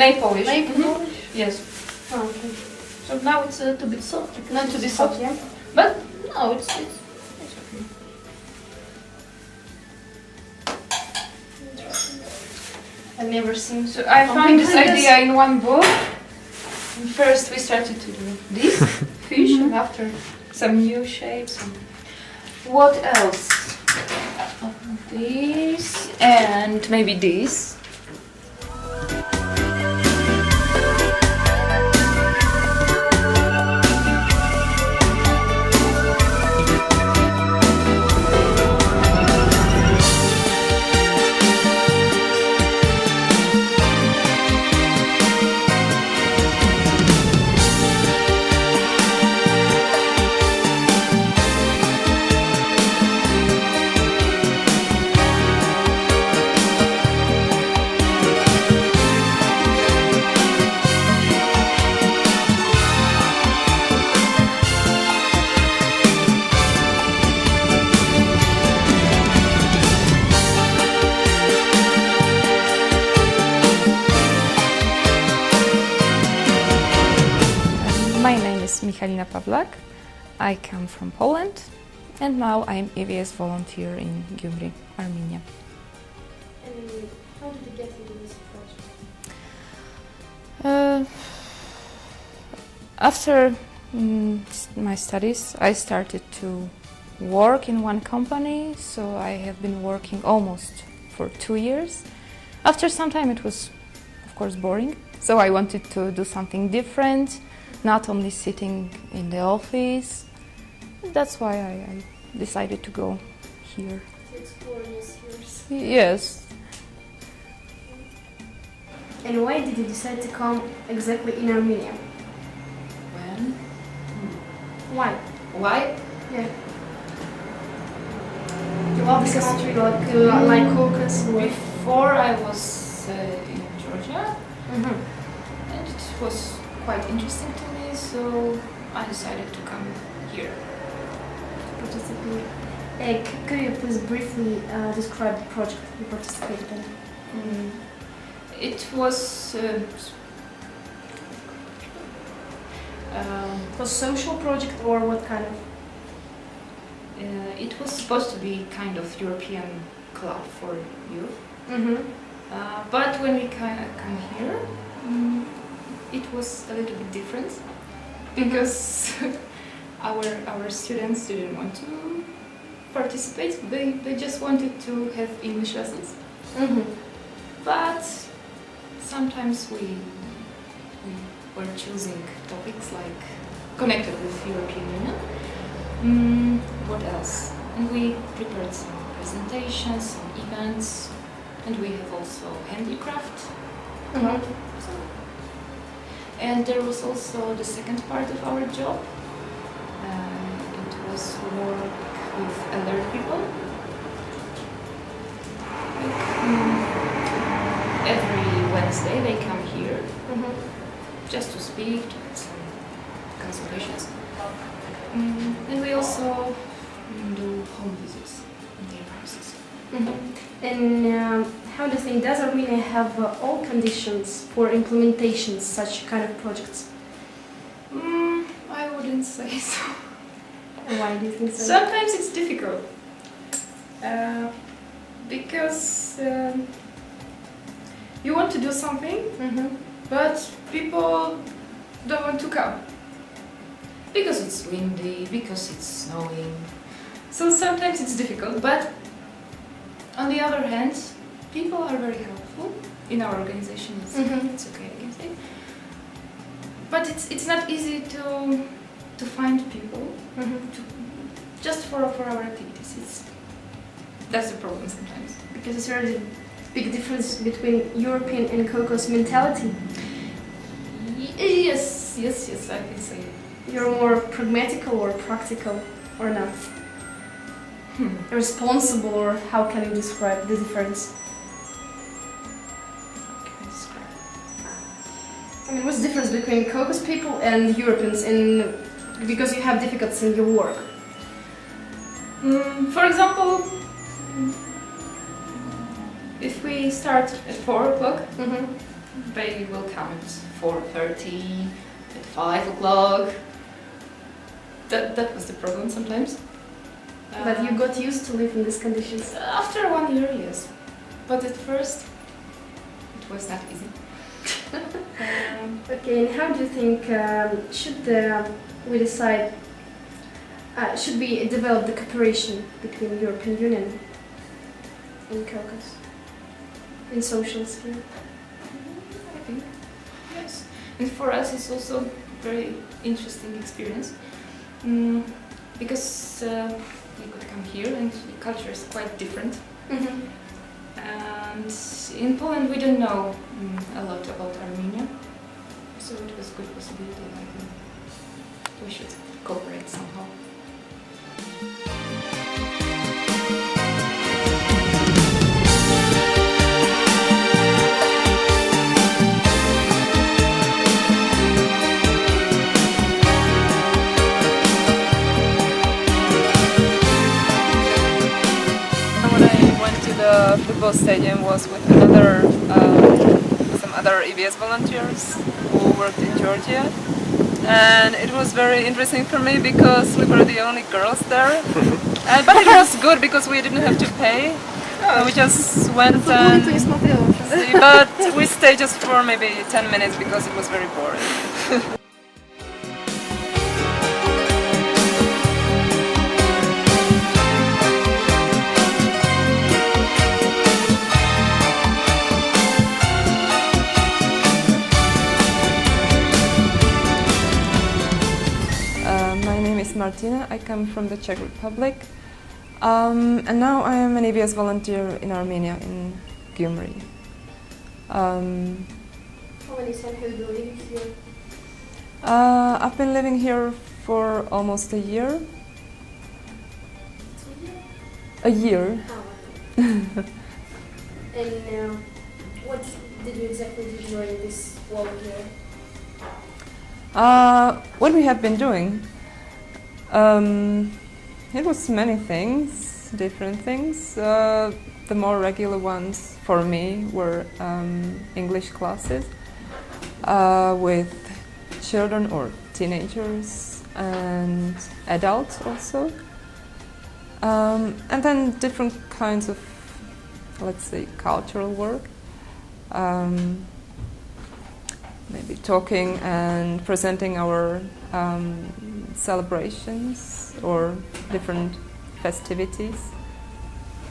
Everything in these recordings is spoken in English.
nail polish. Nail polish? Yes. Oh, okay. So now it's a bit soft. Not to be Soft, soft, yeah. but no, it's okay. I've never seen. So I found this idea in one book. And first we started to do this fish, and after some new shapes. And what else? This and maybe this. My name is Michalina Pawlak. I come from Poland and now I'm EVS volunteer in Gyumri, Armenia. And how did you get into this project? After my studies, I started to work in one company, so I have been working almost for 2 years. After some time it was, of course, boring, so I wanted to do something different, not only sitting in the office. That's why I decided to go here. To explore new spheres. Yes. And why did you decide to come exactly in Armenia? When? Why? Why? Yeah. You love this country, like Caucasus? Before I was in Georgia, Mm-hmm. and it was quite interesting to me, so I decided to come here. Could you please briefly describe the project you participated in? It was Was social project or what kind of? it was supposed to be kind of European club for youth, Mm-hmm. but when we come here, it was a little bit different because our students didn't want to participate. They just wanted to have English lessons. Mm-hmm. But sometimes we were choosing topics like connected with European Union. What else? And we prepared some presentations, some events, and we have also handicraft. Mm-hmm. And there was also the second part of our job. It was work with elderly people. Every Wednesday they come here Mm-hmm. just to speak, to have some consultations. And we also do home visits in their houses. Mm-hmm. And how do you think, does Armenia have all conditions for implementation such kind of projects? I wouldn't say so. Why do you think so? Sometimes it's difficult because you want to do something, Mm-hmm. but people don't want to come because it's windy, because it's snowing. So sometimes it's difficult, but on the other hand, people are very helpful in our organization. It's okay, I can say. But it's not easy to find people just for our activities. That's the problem sometimes. Because it's really a big difference between European and Caucasus mentality. Yes, I can say. You're more pragmatical or practical or not? Responsible, or how can you describe the difference? How can I describe? I mean, what's the difference between Caucasus people and Europeans because you have difficulties in your work? For example, if we start at 4 o'clock, They will come at 4:30, at 5 o'clock. That was the problem sometimes. But you got used to live in these conditions. After 1 year, yes. But at first, it was not easy. Okay, and how do you think should we decide? Should we develop the cooperation between European Union and Caucasus in social sphere? I think, yes. And for us, it's also a very interesting experience because we could come here and the culture is quite different. Mm-hmm. And in Poland, we don't know a lot about Armenia, so it was a good possibility. I think we should cooperate somehow. When I went to the football stadium was with another, some other EVS volunteers who worked in Georgia, and it was very interesting for me because we were the only girls there. But it was good because we didn't have to pay. We just went and but we stayed just for maybe 10 minutes because it was very boring. My name is Martina, I come from the Czech Republic, and now I am an EVS volunteer in Armenia, in Gyumri. How many times have you been living here? I've been living here for almost a year. 2 years? A year. Oh, okay. And what did you exactly do during this walk here? What we have been doing? It was many things, different things. The more regular ones for me were English classes with children or teenagers and adults also. And then different kinds of, let's say, cultural work. Maybe talking and presenting our celebrations or different festivities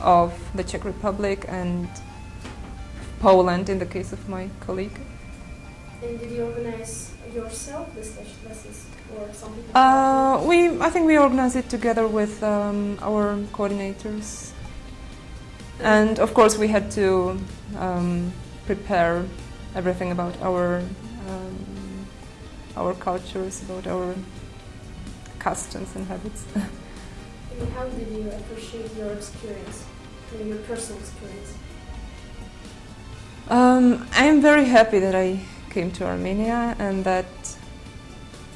of the Czech Republic and Poland in the case of my colleague. And did you organize yourself this lessons or something? I think we organize it together with our coordinators, and of course we had to prepare everything about our cultures, about our customs and habits. And how did you appreciate your experience, your personal experience? I'm very happy that I came to Armenia and that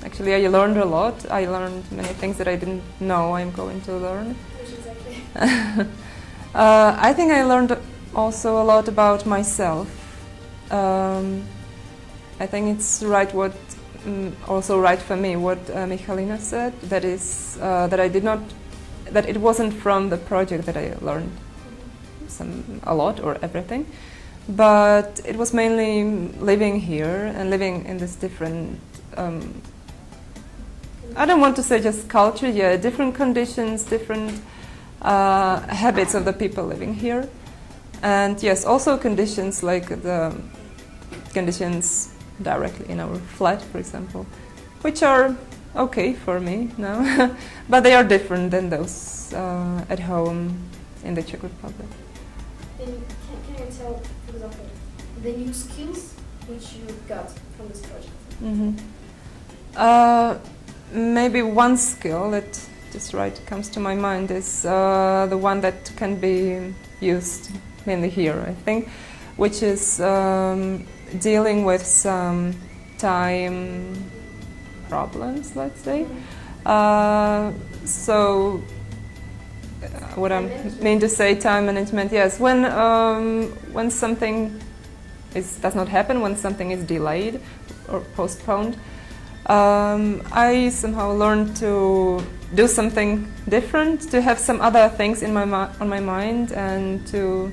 actually I learned a lot. I learned many things that I didn't know I'm going to learn. Which exactly? I think I learned also a lot about myself. I think it's right what also right for me what Michalina said, that is that it wasn't from the project that I learned a lot or everything, but it was mainly living here and living in this different I don't want to say just culture, yeah, different conditions, different habits of the people living here, and yes, also conditions like the conditions directly in our flat, for example, which are okay for me now, but they are different than those at home in the Czech Republic. And can you tell, for example, the new skills which you got from this project? Maybe one skill that just comes to my mind is the one that can be used mainly here, I think, which is dealing with some time problems, let's say. What I mean to say, time management. Yes, when something does not happen, when something is delayed or postponed. I somehow learned to do something different, to have some other things on my mind, and to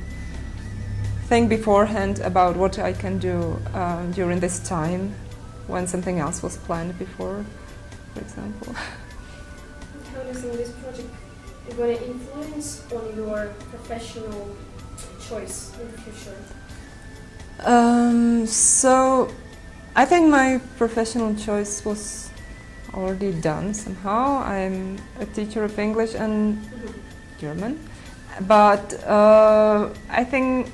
think beforehand about what I can do during this time when something else was planned before, for example. How do you think this project is going to influence on your professional choice in the future? So I think my professional choice was already done somehow. I'm a teacher of English and German, but I think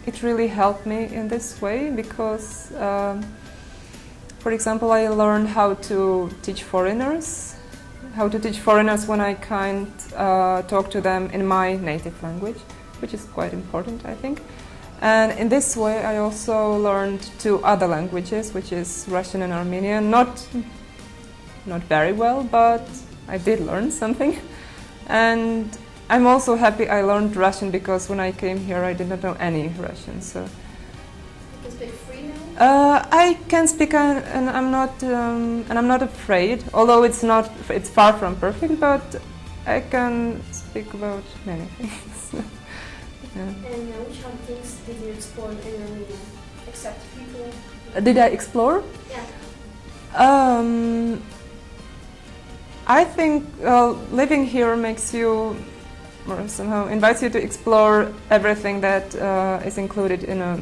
it really helped me in this way because, for example, I learned how to teach foreigners when I can't talk to them in my native language, which is quite important, I think. And in this way, I also learned 2 other languages, which is Russian and Armenian. Not very well, but I did learn something. And I'm also happy I learned Russian because when I came here, I did not know any Russian. So You can speak free now? I can speak, and I'm not afraid. Although it's far from perfect, but I can speak about many things. Yeah. And which other things did you explore in Armenia, except people? Did I explore? Yeah. I think living here makes you, or somehow invites you to explore everything that is included in a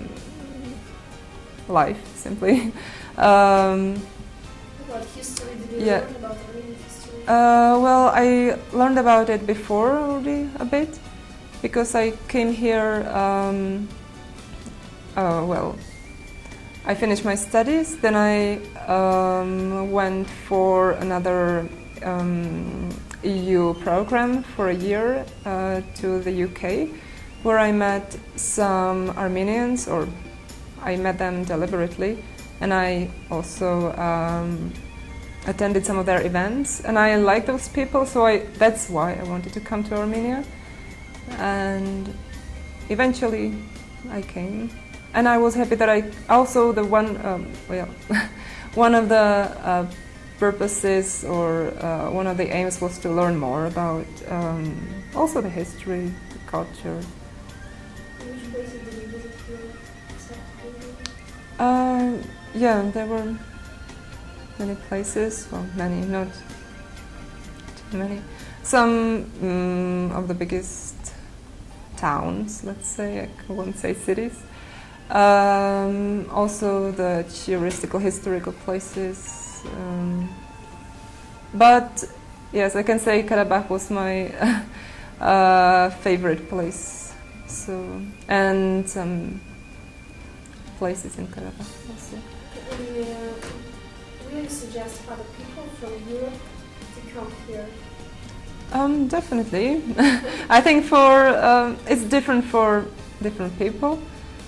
life, simply. About history, did you Yeah. learn about Armenian history? Well, I learned about it before already a bit, because I came here, I finished my studies, then I went for another EU program for a year to the UK, where I met some Armenians, or I met them deliberately, and I also attended some of their events, and I like those people, so that's why I wanted to come to Armenia. And eventually I came, and I was happy that I also one of the purposes, or one of the aims, was to learn more about also the history, the culture. Which places did you visit here, except Gyumri? Yeah, there were many places, well, many, not too many. Some of the biggest towns, let's say, I won't say cities. Also the touristical, historical places. But yes, I can say Karabakh was my favorite place. So, and some places in Karabakh also. Will you suggest other people from Europe to come here? Definitely. I think it's different for different people.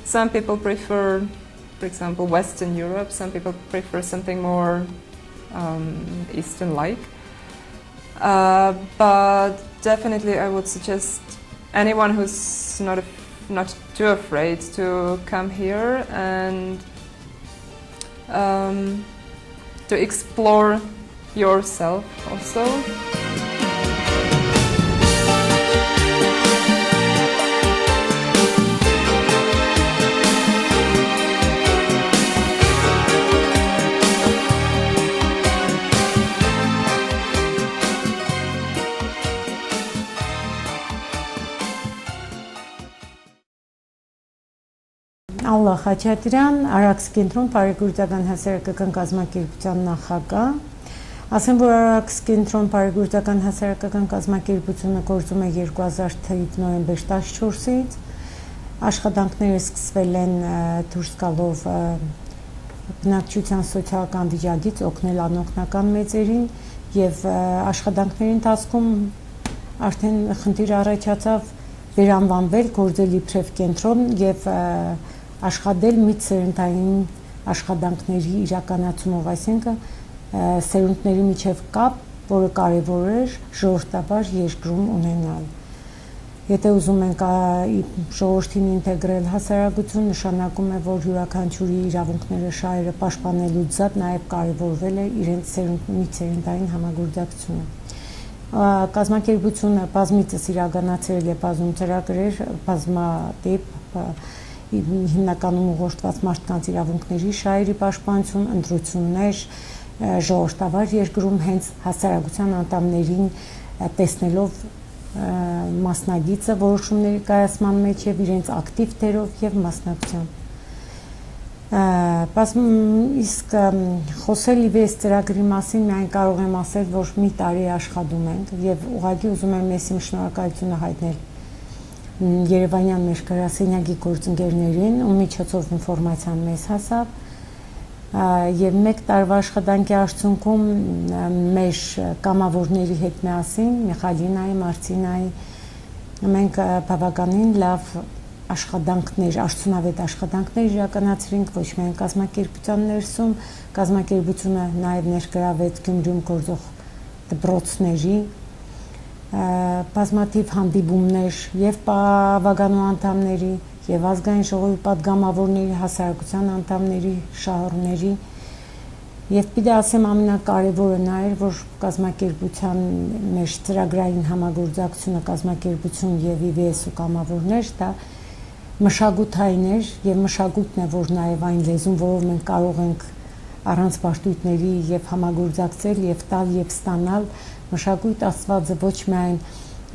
Some people prefer, for example, Western Europe. Some people prefer something more Eastern-like. But definitely, I would suggest anyone who's not too afraid to come here and to explore yourself also. Ալլա Խաչատրյան, Արաքս կենտրոն Բարեգործական հասարակական կազմակերպության նախագահ։ Ասեմ, որ Արաքս կենտրոն Բարեգործական հասարակական կազմակերպությունը գործում է 2000 թվականի նոյեմբեր 14-ից։ Աշխատանքները սկսվել են դուրս գալով բնակչության սոցիալական վիճակից օգնել անօգնական մեծերին, եւ աշխատանքների ընթացքում արդեն խնդիր առաջացավ վերանվանվել գործել իբրև կենտրոն եւ աշխատել միջսերնդային աշխատանքների իրականացումով, այսինքն սերունդների միջև կապ, որը կարևոր էր ժողովրդաբար երկրում ունենալ։ Եթե ուզում ենք ժողովրդին ինտեգրել հասարակություն, նշանակում է, որ յուրաքանչյուրի իրավունքները, շահերը պաշտպանելուց զատ նաև կարևորվել է իրենց միջսերնդային համագործակցությունը։ Կազմակերպությունը բազմիցս իրականացրել է բազում ծրագրեր, բազմատիպ հիմնականում ուղղորդված մարդկանց իրավունքների, շահերի պաշտպանություն, ընտրություններ, ժողովրդավար երկրում հենց հասարակության անդամներին տեսնելով մասնագիծը որոշումների կայացման մեջ եւ իրենց ակտիվ դերով եւ մասնակցությամբ։ Իսկ խոսել EVS ծրագրի մասին միայն կարող եմ ասել, որ մի տարի աշխատում ենք եւ ուղղակի ուզում եմ մեծ շնորհակալություն հայտնել Երևանյան մեր գրասենյակի գործընկերներին, ում միջոցով ինֆորմացիան մեզ հասավ եւ մեկ տարվա աշխատանքի արդյունքում մեր կամավորների հետ միասին Միխալինայի, Մարտինայի մենք բավականին լավ աշխատանքներ, արդյունավետ աշխատանքներ իրականացրինք ոչ միայն կազմակերպության ներսում, կազմակերպությունը նաև ներգրավեց Gyumriում գործող դպրոցների բազմաթիվ հանդիպումներ եւ բավականու անդամների եւ ազգային ժողովի պատգամավորների, հասարակության անդամների, շահառուների եւ պիտի ասեմ ամենակարևորը նա էր, որ կազմակերպության մեր ծրագրային համագործակցությունը կազմակերպություն եւ EVS ու կամավորներ դա մշակութային էր եւ մշակույթն է, որ նաեւ այն լեզուն, որով մենք կարող ենք առանց բարդույթների եւ համագործակցել եւ տալ եւ ստանալ մշակույթ աստվածը ոչ միայն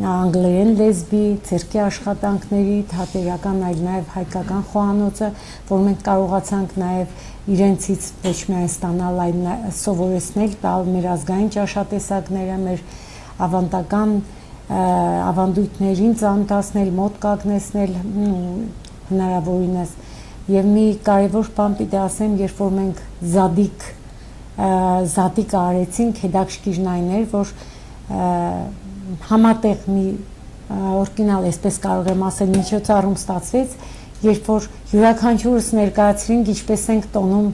անգլերեն լեզվի, ցերկի աշխատանքների, թատերական, այլ նաև հայկական խոհանոցը, որ մենք կարողացանք նաև իրենցից ոչ միայն ստանալ, այլ սովորեցնել, տալ մեր ազգային ճաշատեսակները, մեր ավանդական ավանդույթներին ծանոթացնել, մոտ կանգնեցնել հնարավորինս։ Եվ մի կարևոր բան պիտի ասեմ, երբ որ մենք զատիկը արեցինք, հետաքրքիրն այն էր, որ համատեղ մի օրիգինալ, այսպես կարող եմ ասել, միջոցառում ստացվեց, երբ որ յուրաքանչյուրս ներկայացրինք ինչպես ենք տոնում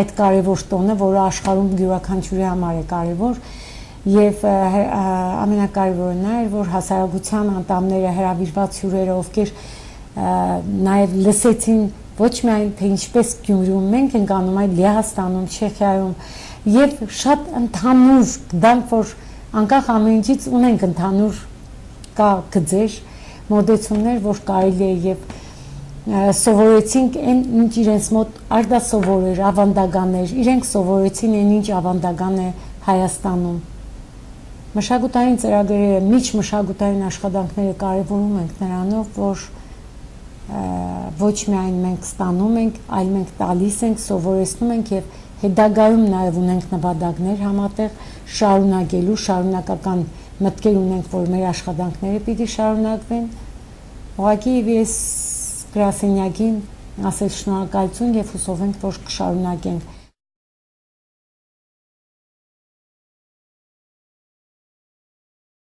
այդ կարևոր տոնը, որը աշխարհում յուրաքանչյուրի համար է կարևոր, եւ ամենակարևորը նա էր, որ հասարակության անդամները, հրավիրված հյուրերը, ովքեր նաեւ լսեցին ոչ միայն թե ինչպես Gyumriում մենք ենք անում, այլ Լեհաստանում, Չեխիայում եւ շատ ընդհանուր դրանք, որ անկախ ամեն ինչից ունենք ընդհանուր կա գծեր, մոդեցումներ, որ կարելի է եւ սովորեցինք այն ինչ իրենց մոտ արդասովոր էր, ավանդական էր, իրենք սովորեցին այն ինչ ավանդական է Հայաստանում։ Մշակութային ծրագրերը, միջմշակութային աշխատանքները կարևորում ենք նրանով, որ ոչ միայն մենք ստանում ենք, այլ մենք տալիս ենք, սովորեցնում ենք եւ հետագայում նաև ունենք նպատակներ համատեղ շարունակելու, շարունակական մտքեր ունենք, որ մեր աշխատանքները պիտի շարունակվեն։ Ուղղակի EVS գրասենյակին ասել շնորհակալություն եւ հուսով ենք, որ կշարունակենք